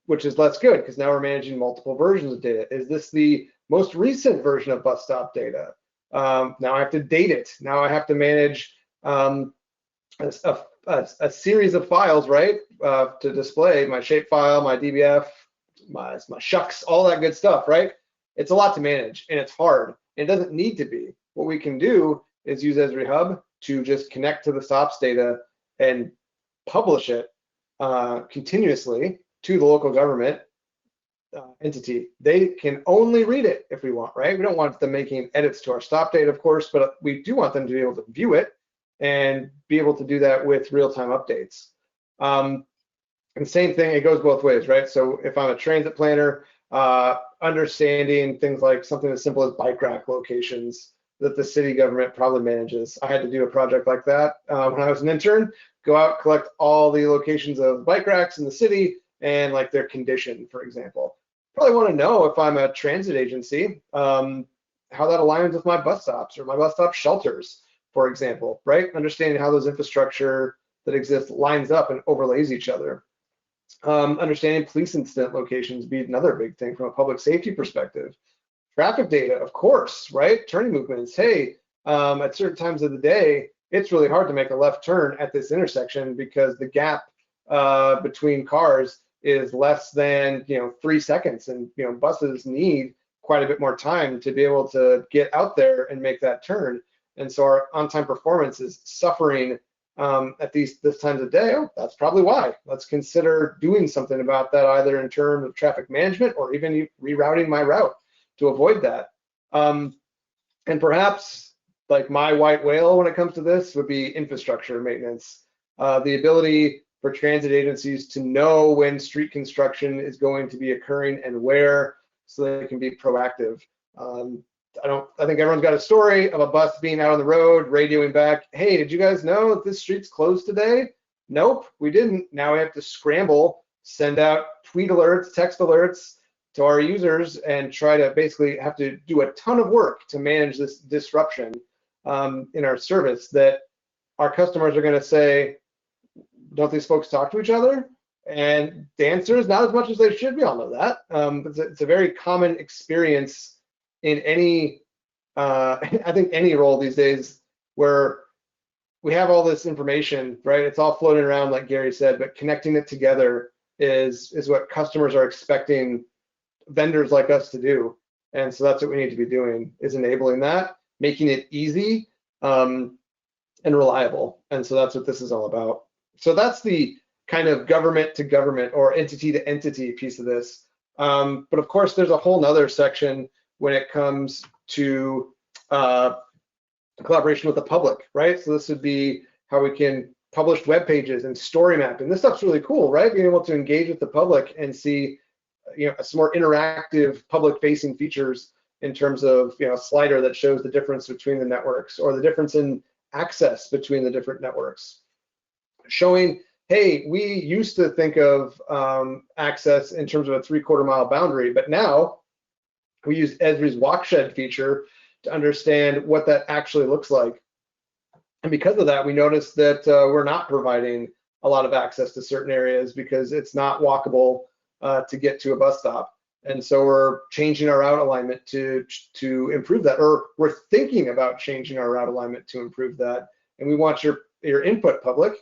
which is less good because now we're managing multiple versions of data. Is this the most recent version of bus stop data? Now I have to date it. Now I have to manage a series of files, right, to display my shapefile, my DBF, my shucks, all that good stuff, right? It's a lot to manage and it's hard. It doesn't need to be. What we can do is use Esri Hub to just connect to the stops data and publish it continuously to the local government entity. They can only read it if we want, right? We don't want them making edits to our stop data, of course, but we do want them to be able to view it and be able to do that with real-time updates. And same thing, it goes both ways, right? So if I'm a transit planner, understanding things like something as simple as bike rack locations that the city government probably manages. I had to do a project like that when I was an intern, go out, collect all the locations of bike racks in the city and like their condition, for example. Probably want to know if I'm a transit agency, how that aligns with my bus stops or my bus stop shelters, for example, right? Understanding how those infrastructure that exist lines up and overlays each other. Understanding police incident locations be another big thing from a public safety perspective. Traffic data, of course, right? Turning movements. Hey, at certain times of the day, it's really hard to make a left turn at this intersection because the gap between cars is less than 3 seconds, and buses need quite a bit more time to be able to get out there and make that turn. And so our on-time performance is suffering at this times of day. Oh, that's probably why. Let's consider doing something about that, either in terms of traffic management or even rerouting my route to avoid that. And perhaps like my white whale when it comes to this would be infrastructure maintenance. The ability for transit agencies to know when street construction is going to be occurring and where, so they can be proactive. I think everyone's got a story of a bus being out on the road, radioing back, hey, did you guys know that this street's closed today? Nope, we didn't. Now we have to scramble, send out tweet alerts, text alerts to our users, and try to basically have to do a ton of work to manage this disruption in our service that our customers are going to say, don't these folks talk to each other? And the answer is not as much as they should. We all know that. It's a very common experience in any, I think any role these days where we have all this information, right? It's all floating around, like Gary said, but connecting it together is what customers are expecting vendors like us to do. And so that's what we need to be doing, is enabling that. making it easy and reliable. And so that's what this is all about. So that's the kind of government to government or entity to entity piece of this. But of course, there's a whole nother section when it comes to collaboration with the public, right? So this would be how we can publish web pages and story mapping. This stuff's really cool, right? Being able to engage with the public and see, some more interactive public-facing features in terms of, a slider that shows the difference between the networks or the difference in access between the different networks. Showing, hey, we used to think of access in terms of a 3/4 mile boundary, but now we use Esri's Walkshed feature to understand what that actually looks like. And because of that, we noticed that we're not providing a lot of access to certain areas because it's not walkable to get to a bus stop. And so we're changing our route alignment to improve that, or we're thinking about changing our route alignment to improve that. And we want your input, public.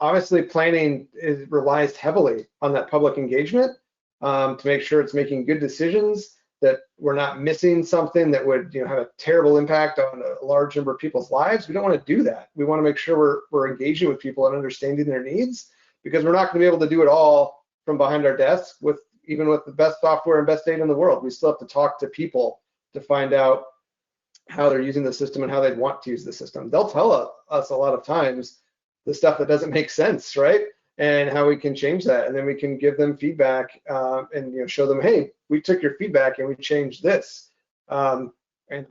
Obviously, planning relies heavily on that public engagement to make sure it's making good decisions, that we're not missing something that would have a terrible impact on a large number of people's lives. We don't want to do that. We want to make sure we're engaging with people and understanding their needs, because we're not going to be able to do it all from behind our desk even with the best software and best data in the world. We still have to talk to people to find out how they're using the system and how they'd want to use the system. They'll tell us a lot of times the stuff that doesn't make sense, right? And how we can change that. And then we can give them feedback and show them, hey, we took your feedback and we changed this. And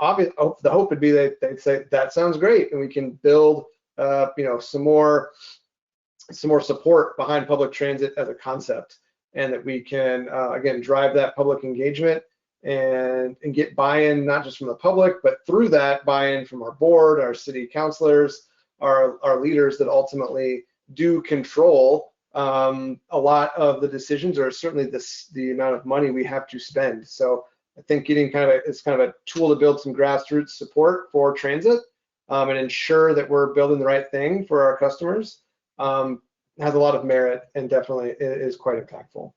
obviously, the hope would be that they'd say, that sounds great. And we can build some more support behind public transit as a concept, and that we can, again, drive that public engagement and get buy-in, not just from the public, but through that buy-in from our board, our city councilors, our leaders that ultimately do control a lot of the decisions, or certainly the amount of money we have to spend. So I think getting it's kind of a tool to build some grassroots support for transit and ensure that we're building the right thing for our customers has a lot of merit and definitely is quite impactful.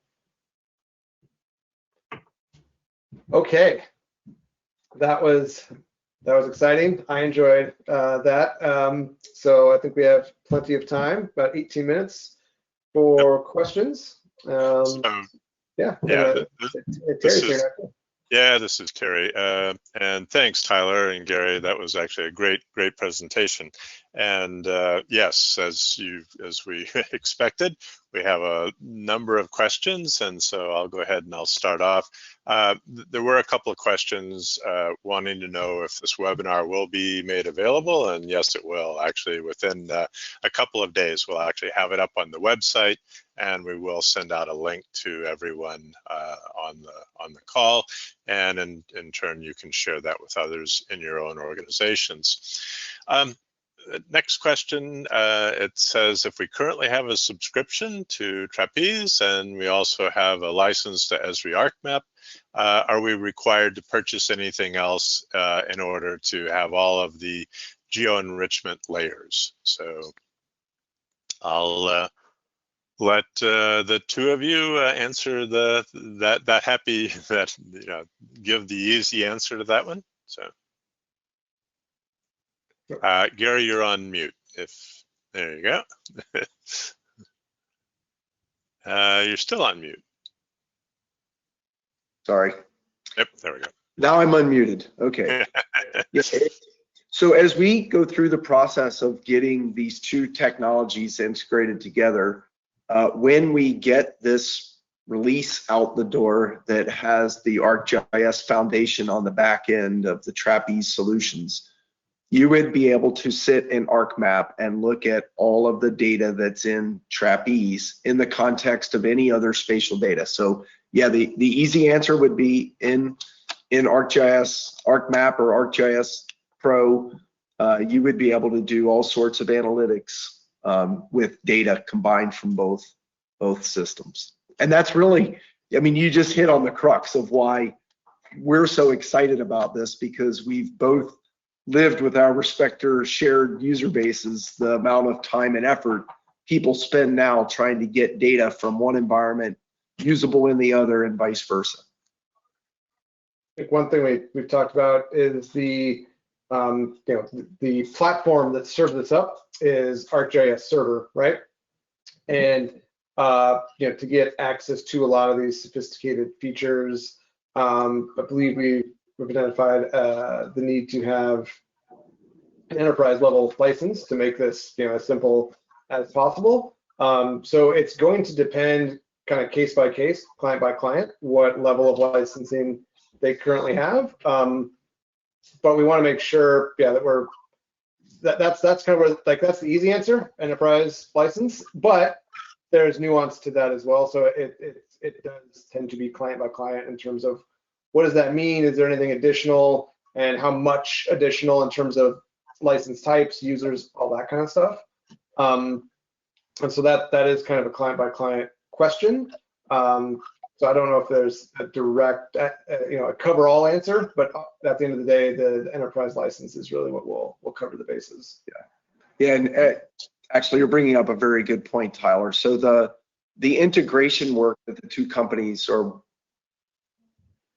Okay, that was exciting. I enjoyed that. So I think we have plenty of time, about 18 minutes for questions. This is Terry. And thanks, Tyler and Gary. That was actually a great presentation. And yes, as we expected, we have a number of questions, and so I'll go ahead and I'll start off. There were a couple of questions wanting to know if this webinar will be made available, and yes, it will. Actually, within a couple of days, we'll actually have it up on the website, and we will send out a link to everyone on the call, and in turn, you can share that with others in your own organizations. Next question, it says, if we currently have a subscription to Trapeze and we also have a license to Esri ArcMap, are we required to purchase anything else in order to have all of the geo-enrichment layers? So I'll let the two of you answer give the easy answer to that one. So. Gary, you're on mute. There you go. You're still on mute. Sorry. Yep, there we go. Now I'm unmuted. Okay. Yes. So as we go through the process of getting these two technologies integrated together, when we get this release out the door that has the ArcGIS foundation on the back end of the Trapeze solutions, you would be able to sit in ArcMap and look at all of the data that's in Trapeze in the context of any other spatial data. So yeah, the easy answer would be in ArcGIS, ArcMap or ArcGIS Pro, you would be able to do all sorts of analytics with data combined from both systems. And that's really, I mean, you just hit on the crux of why we're so excited about this, because we've both lived with our respective shared user bases, the amount of time and effort people spend now trying to get data from one environment usable in the other and vice versa. think one thing we've talked about is the the platform that serves this up is Arcgis Server, right? And to get access to a lot of these sophisticated features, I believe we've identified the need to have an enterprise level license to make this as simple as possible. So it's going to depend kind of case by case, client by client, what level of licensing they currently have. But we want to make sure, that that's kind of where, like, that's the easy answer, enterprise license. But there's nuance to that as well. So it does tend to be client by client in terms of what does that mean? Is there anything additional, and how much additional in terms of license types, users, all that kind of stuff. And so that is kind of a client by client question. So I don't know if there's a direct, a cover-all answer, but at the end of the day, the enterprise license is really what will cover the bases. Yeah, and actually, you're bringing up a very good point, Tyler. So the integration work that the two companies are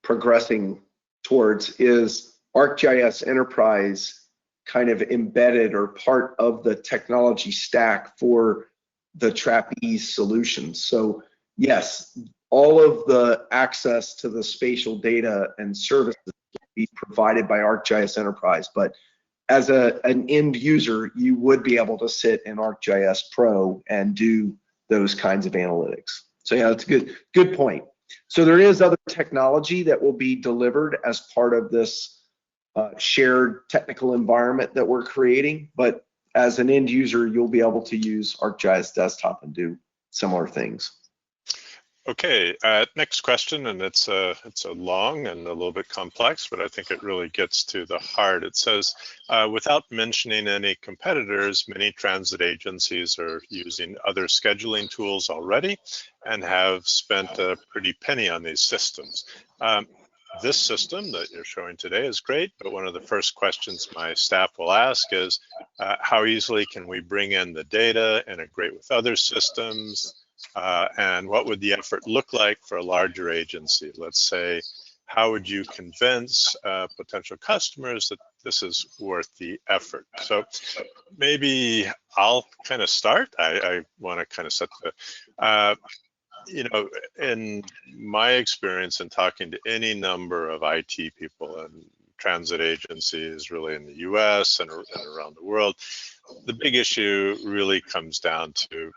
progressing towards is ArcGIS Enterprise kind of embedded or part of the technology stack for the Trapeze solutions. So yes, all of the access to the spatial data and services will be provided by ArcGIS Enterprise, but as an end user, you would be able to sit in ArcGIS Pro and do those kinds of analytics. So yeah, that's a good point. So there is other technology that will be delivered as part of this shared technical environment that we're creating, but as an end user, you'll be able to use ArcGIS Desktop and do similar things. Okay, next question, and it's a long and a little bit complex, but I think it really gets to the heart. It says, without mentioning any competitors, many transit agencies are using other scheduling tools already and have spent a pretty penny on these systems. This system that you're showing today is great, but one of the first questions my staff will ask is, how easily can we bring in the data, integrate with other systems? And what would the effort look like for a larger agency? Let's say, how would you convince potential customers that this is worth the effort? So maybe I'll kind of start. I want to kind of set the, in my experience in talking to any number of IT people and transit agencies really in the US and around the world, the big issue really comes down to,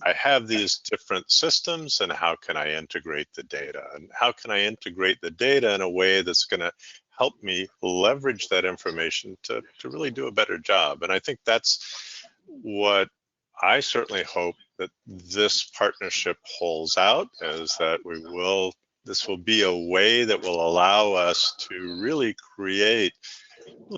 I have these different systems and how can I integrate the data? And how can I integrate the data in a way that's going to help me leverage that information to really do a better job? And I think that's what I certainly hope that this partnership holds out, is that this will be a way that will allow us to really create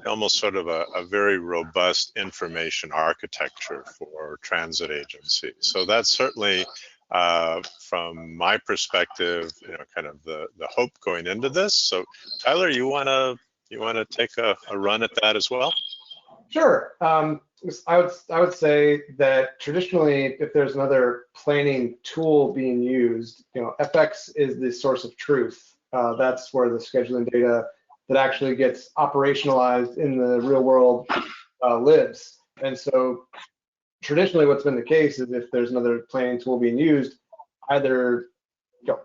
almost sort of a very robust information architecture for transit agencies. So that's certainly, from my perspective, kind of the hope going into this. So Tyler, you wanna take a run at that as well? Sure. I would say that traditionally, if there's another planning tool being used, FX is the source of truth. That's where the scheduling data that actually gets operationalized in the real world lives. And so traditionally what's been the case is if there's another planning tool being used, either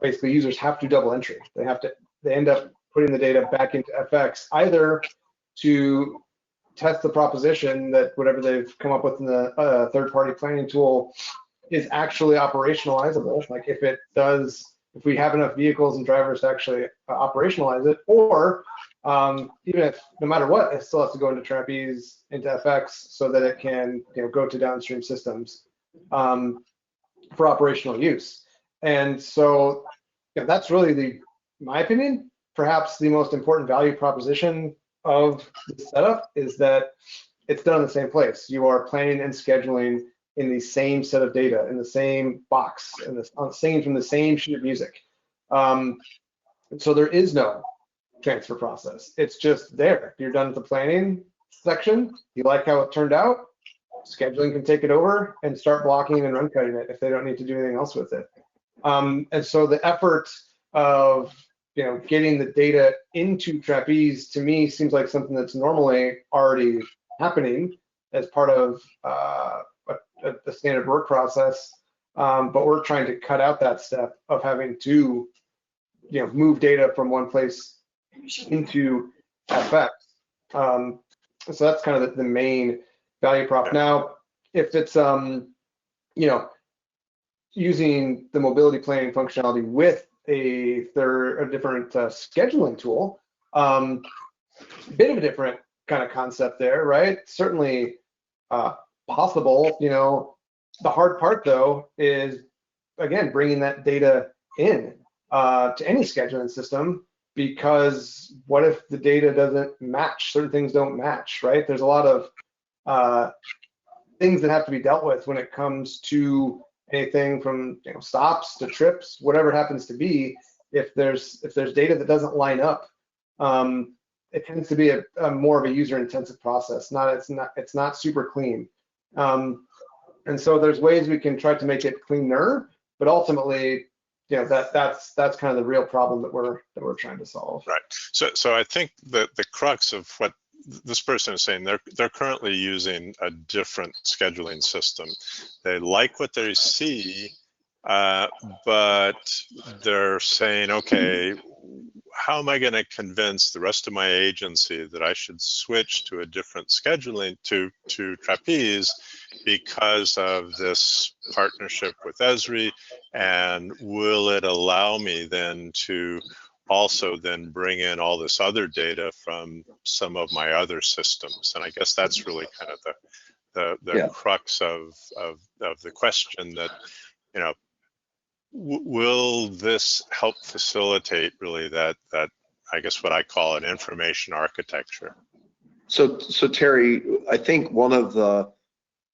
basically users have to double entry. They end up putting the data back into FX, either to test the proposition that whatever they've come up with in the third-party planning tool is actually operationalizable. Like if we have enough vehicles and drivers to actually operationalize it, or even if no matter what, it still has to go into Trapeze, into FX, so that it can go to downstream systems for operational use. And so that's really my opinion, perhaps the most important value proposition of the setup is that it's done in the same place. You are planning and scheduling in the same set of data, in the same box, singing from the same sheet of music. So there is no transfer process. It's just there. You're done with the planning section. You like how it turned out. Scheduling can take it over and start blocking and run cutting it if they don't need to do anything else with it. And so the effort of getting the data into Trapeze to me seems like something that's normally already happening as part of the standard work process. But we're trying to cut out that step of having to, move data from one place into FX. So that's kind of the main value prop. Now, if it's, using the mobility planning functionality with a different scheduling tool, bit of a different kind of concept there, right? Certainly possible. The hard part though is, again, bringing that data in to any scheduling system, because what if the data doesn't match? Certain things don't match, right? There's a lot of things that have to be dealt with when it comes to anything from stops to trips, whatever it happens to be. If there's data that doesn't line up, it tends to be a more of a user-intensive process. It's not super clean. And so there's ways we can try to make it cleaner, but ultimately, that's kind of the real problem that we're trying to solve. Right. So I think that the crux of what this person is saying, they're currently using a different scheduling system. They like what they see, but they're saying, okay, how am I going to convince the rest of my agency that I should switch to a different scheduling to Trapeze because of this partnership with Esri, and will it allow me then to also then bring in all this other data from some of my other systems? And I guess that's really kind of the crux of the question, that, will this help facilitate really that I guess what I call an information architecture? So Terry, I think one of the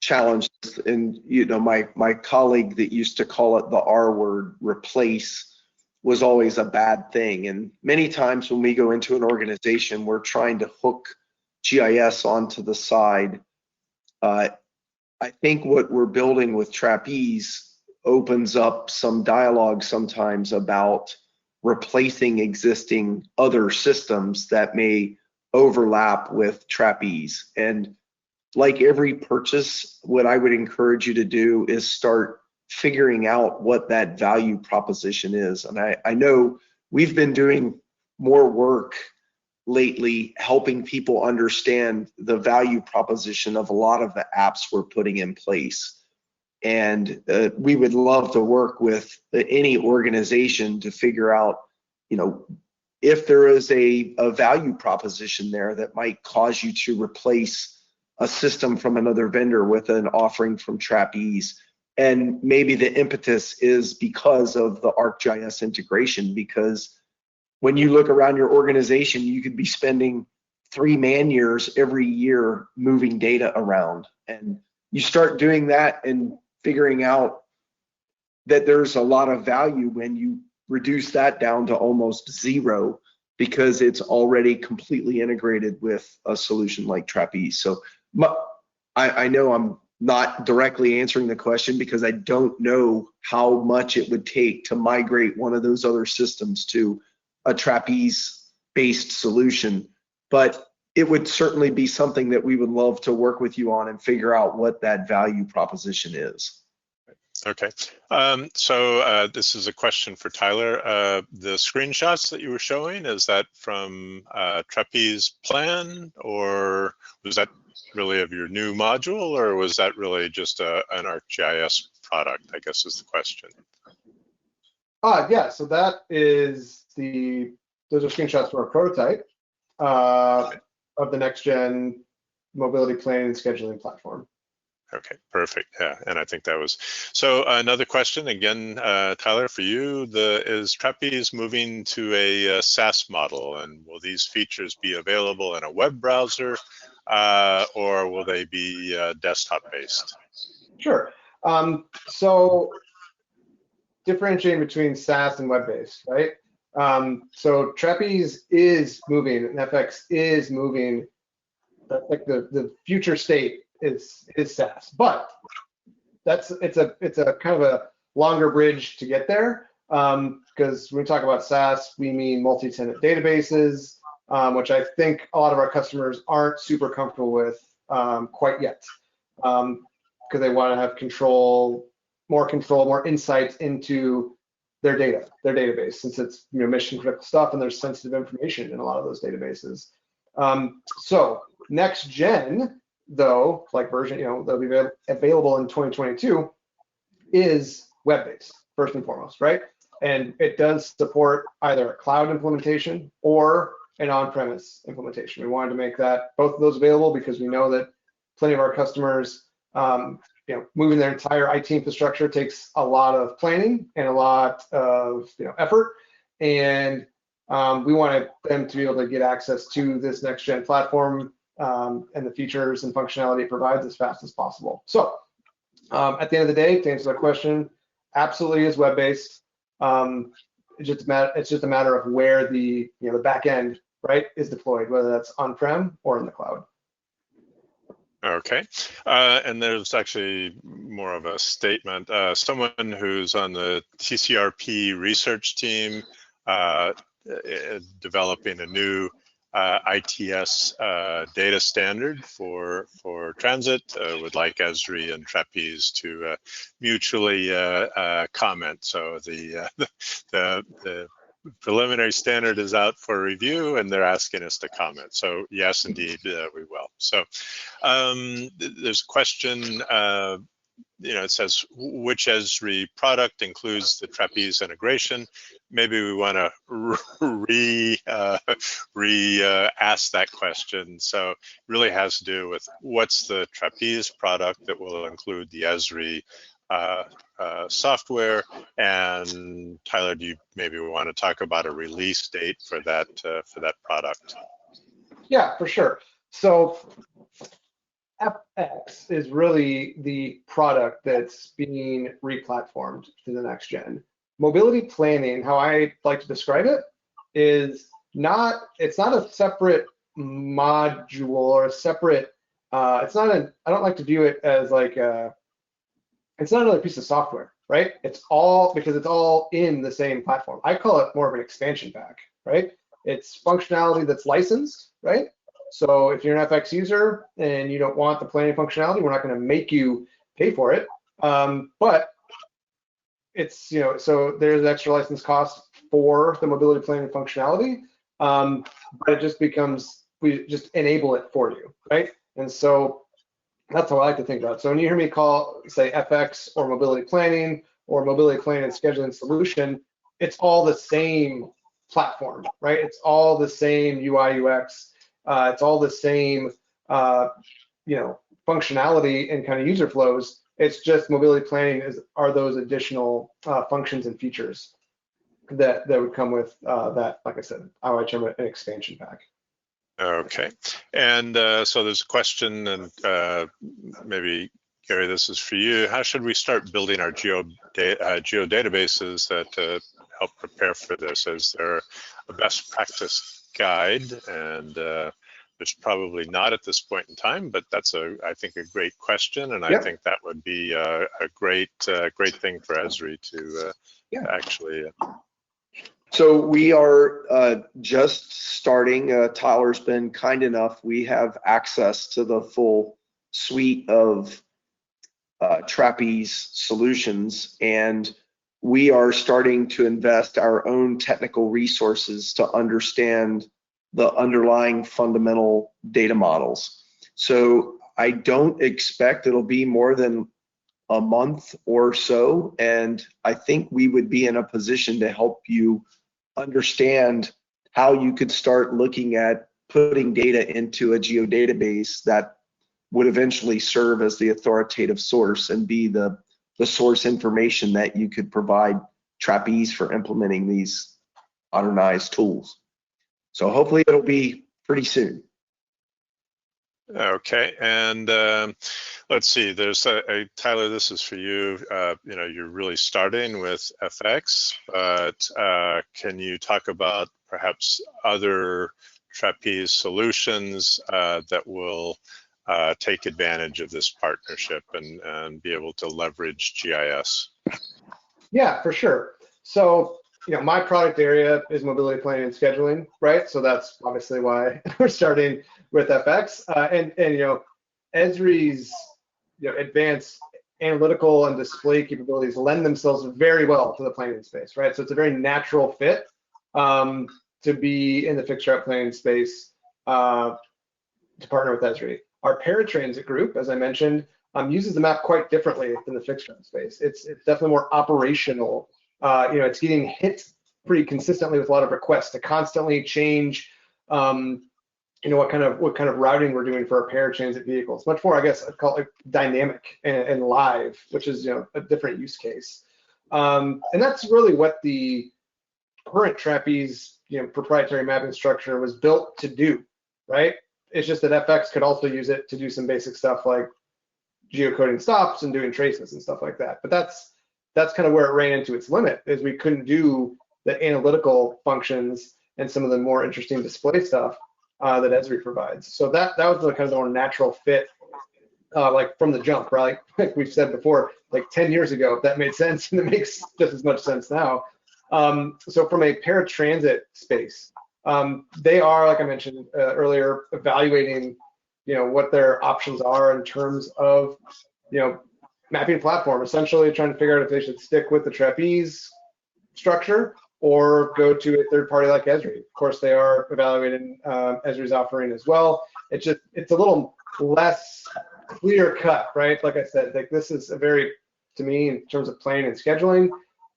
challenges, and my colleague that used to call it the R word, replace, was always a bad thing. And many times when we go into an organization, we're trying to hook GIS onto the side. I think what we're building with Trapeze opens up some dialogue sometimes about replacing existing other systems that may overlap with Trapeze. And like every purchase, what I would encourage you to do is start figuring out what that value proposition is. And I know we've been doing more work lately helping people understand the value proposition of a lot of the apps we're putting in place. And we would love to work with any organization to figure out, if there is a value proposition there that might cause you to replace a system from another vendor with an offering from Trapeze. And maybe the impetus is because of the ArcGIS integration, because when you look around your organization, you could be spending 3 man-years every year moving data around. And you start doing that and figuring out that there's a lot of value when you reduce that down to almost zero, because it's already completely integrated with a solution like Trapeze. So I know I'm not directly answering the question, because I don't know how much it would take to migrate one of those other systems to a Trapeze-based solution, but it would certainly be something that we would love to work with you on and figure out what that value proposition is. Okay, so this is a question for Tyler. The screenshots that you were showing, is that from Trapeze Plan, or was that really of your new module, or was that really just an ArcGIS product, I guess is the question. Yeah, so that is those are screenshots from our prototype of the next gen mobility planning and scheduling platform. Okay, perfect. Yeah, and I think that was, so another question again, Tyler, for you, is Trapeze moving to a SaaS model, and will these features be available in a web browser, or will they be desktop based? Sure. So differentiating between SaaS and web-based, right? So Trapeze is moving, and FX is moving. Like the future state is SaaS, but it's a kind of a longer bridge to get there. because when we talk about SaaS, we mean multi-tenant databases, which I think a lot of our customers aren't super comfortable with quite yet, because they want to have control, more insights into their data, their database, since it's mission critical stuff and there's sensitive information in a lot of those databases. So next gen, though, like version, that'll be available in 2022, is web-based first and foremost, right? And it does support either a cloud implementation or an on-premise implementation. We wanted to make both of those available because we know that plenty of our customers, moving their entire IT infrastructure takes a lot of planning and a lot of effort, and we wanted them to be able to get access to this next gen platform and the features and functionality it provides as fast as possible. So at the end of the day, to answer that question, absolutely is web-based. It's just a matter of where the the back end, right, is deployed, whether that's on-prem or in the cloud. Okay, and there's actually more of a statement. Someone who's on the TCRP research team developing a new ITS data standard for transit would like Esri and Trapeze to mutually comment. So the preliminary standard is out for review and they're asking us to comment. So yes, indeed, we will. So there's a question, it says, which Esri product includes the Trapeze integration? Maybe we want to ask that question. So it really has to do with what's the Trapeze product that will include the Esri software. And Tyler, do you maybe want to talk about a release date for that product? Yeah, for sure. So FX is really the product that's being replatformed to the next gen. Mobility planning, how I like to describe it, is it's not a separate module or a separate, I don't like to view it as like it's not another piece of software, right? It's all in the same platform. I call it more of an expansion pack, right? It's functionality that's licensed, right? So if you're an FX user and you don't want the planning functionality, we're not going to make you pay for it. But it's, so there's extra license cost for the mobility planning functionality, but it just becomes, we just enable it for you, right? And so that's how I like to think about it. So when you hear me say FX or mobility planning or mobility planning and scheduling solution, it's all the same platform, right? It's all the same UI UX. It's all the same, functionality and kind of user flows. It's just mobility planning are those additional functions and features that would come with that, like I said, how I term it, an expansion pack. Okay, and so there's a question, and maybe Gary, this is for you. How should we start building our geodatabases that help prepare for this? Is there a best practice guide? And there's probably not at this point in time, but that's I think a great question, and I think that would be a great thing for Esri to actually. So we are just starting. Tyler's been kind enough. We have access to the full suite of Trapeze solutions, and we are starting to invest our own technical resources to understand the underlying fundamental data models. So I don't expect it'll be more than a month or so, and I think we would be in a position to help you understand how you could start looking at putting data into a geodatabase that would eventually serve as the authoritative source and be the source information that you could provide Trapeze for implementing these modernized tools. So hopefully it'll be pretty soon. Okay, and let's see. There's Tyler. This is for you. You're really starting with FX, but can you talk about perhaps other Trapeze solutions that will take advantage of this partnership and be able to leverage GIS? Yeah, for sure. So, my product area is mobility planning and scheduling, right? So that's obviously why we're starting with FX. And Esri's advanced analytical and display capabilities lend themselves very well to the planning space, right? So it's a very natural fit to be in the fixed route planning space to partner with Esri. Our paratransit group, as I mentioned, uses the map quite differently than the fixed route space. It's definitely more operational. It's getting hit pretty consistently with a lot of requests to constantly change what kind of routing we're doing for our paratransit vehicles. Much more, I guess, I'd call it dynamic and live, which is a different use case. And that's really what the current Trapeze proprietary mapping structure was built to do, right? It's just that FX could also use it to do some basic stuff like geocoding stops and doing traces and stuff like that. But that's kind of where it ran into its limit, is we couldn't do the analytical functions and some of the more interesting display stuff that Esri provides. So that was the kind of the more natural fit, like from the jump, right? Like we've said before, like 10 years ago, if that made sense, and it makes just as much sense now. So from a paratransit space, they are, like I mentioned earlier, evaluating, what their options are in terms of, mapping platform, essentially trying to figure out if they should stick with the Trapeze structure or go to a third party like Esri. Of course, they are evaluating Esri's offering as well. It's a little less clear cut, right? Like I said, like this is a very, to me, in terms of planning and scheduling,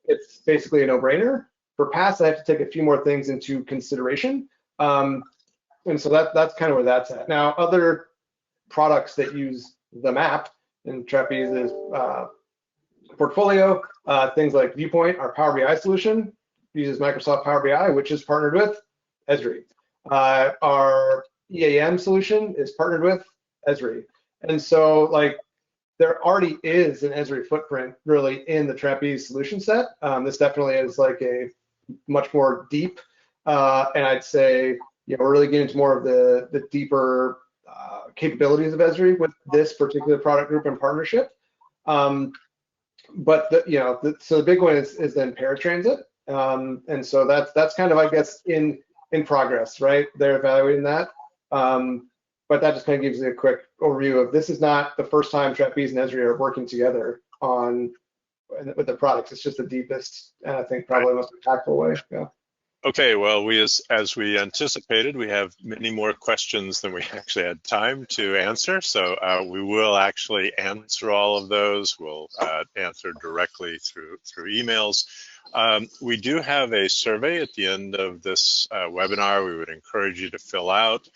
it's basically a no-brainer. For PASS, I have to take a few more things into consideration. And so that's kind of where that's at. Now, other products that use the map in Trapeze's portfolio, things like Viewpoint, our Power BI solution, uses Microsoft Power BI, which is partnered with Esri. Our EAM solution is partnered with Esri. And so, like, there already is an Esri footprint really in the Trapeze solution set. This definitely is like a much more deep, and I'd say, we're really getting into more of the deeper capabilities of Esri with this particular product group and partnership. But so the big one is then paratransit. And so that's kind of, I guess, in progress, right? They're evaluating that. But that just kind of gives you a quick overview of, this is not the first time Trapeze and Esri are working together with the products. It's just the deepest, and I think probably the most impactful way. Yeah. Okay, well, as we anticipated, we have many more questions than we actually had time to answer. So we will actually answer all of those. We'll answer directly through emails. We do have a survey at the end of this webinar. We would encourage you to fill out.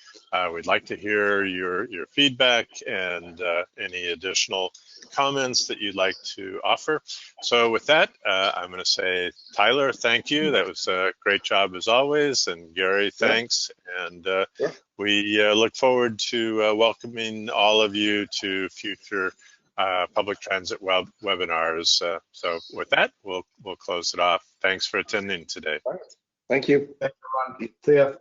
We'd like to hear your feedback and any additional comments that you'd like to offer. So with that, I'm going to say, Tyler, thank you. That was a great job as always. And Gary, thanks. And we look forward to welcoming all of you to future public transit webinars. So with that, we'll close it off. Thanks for attending today. Thank you. Thanks, everyone. See ya.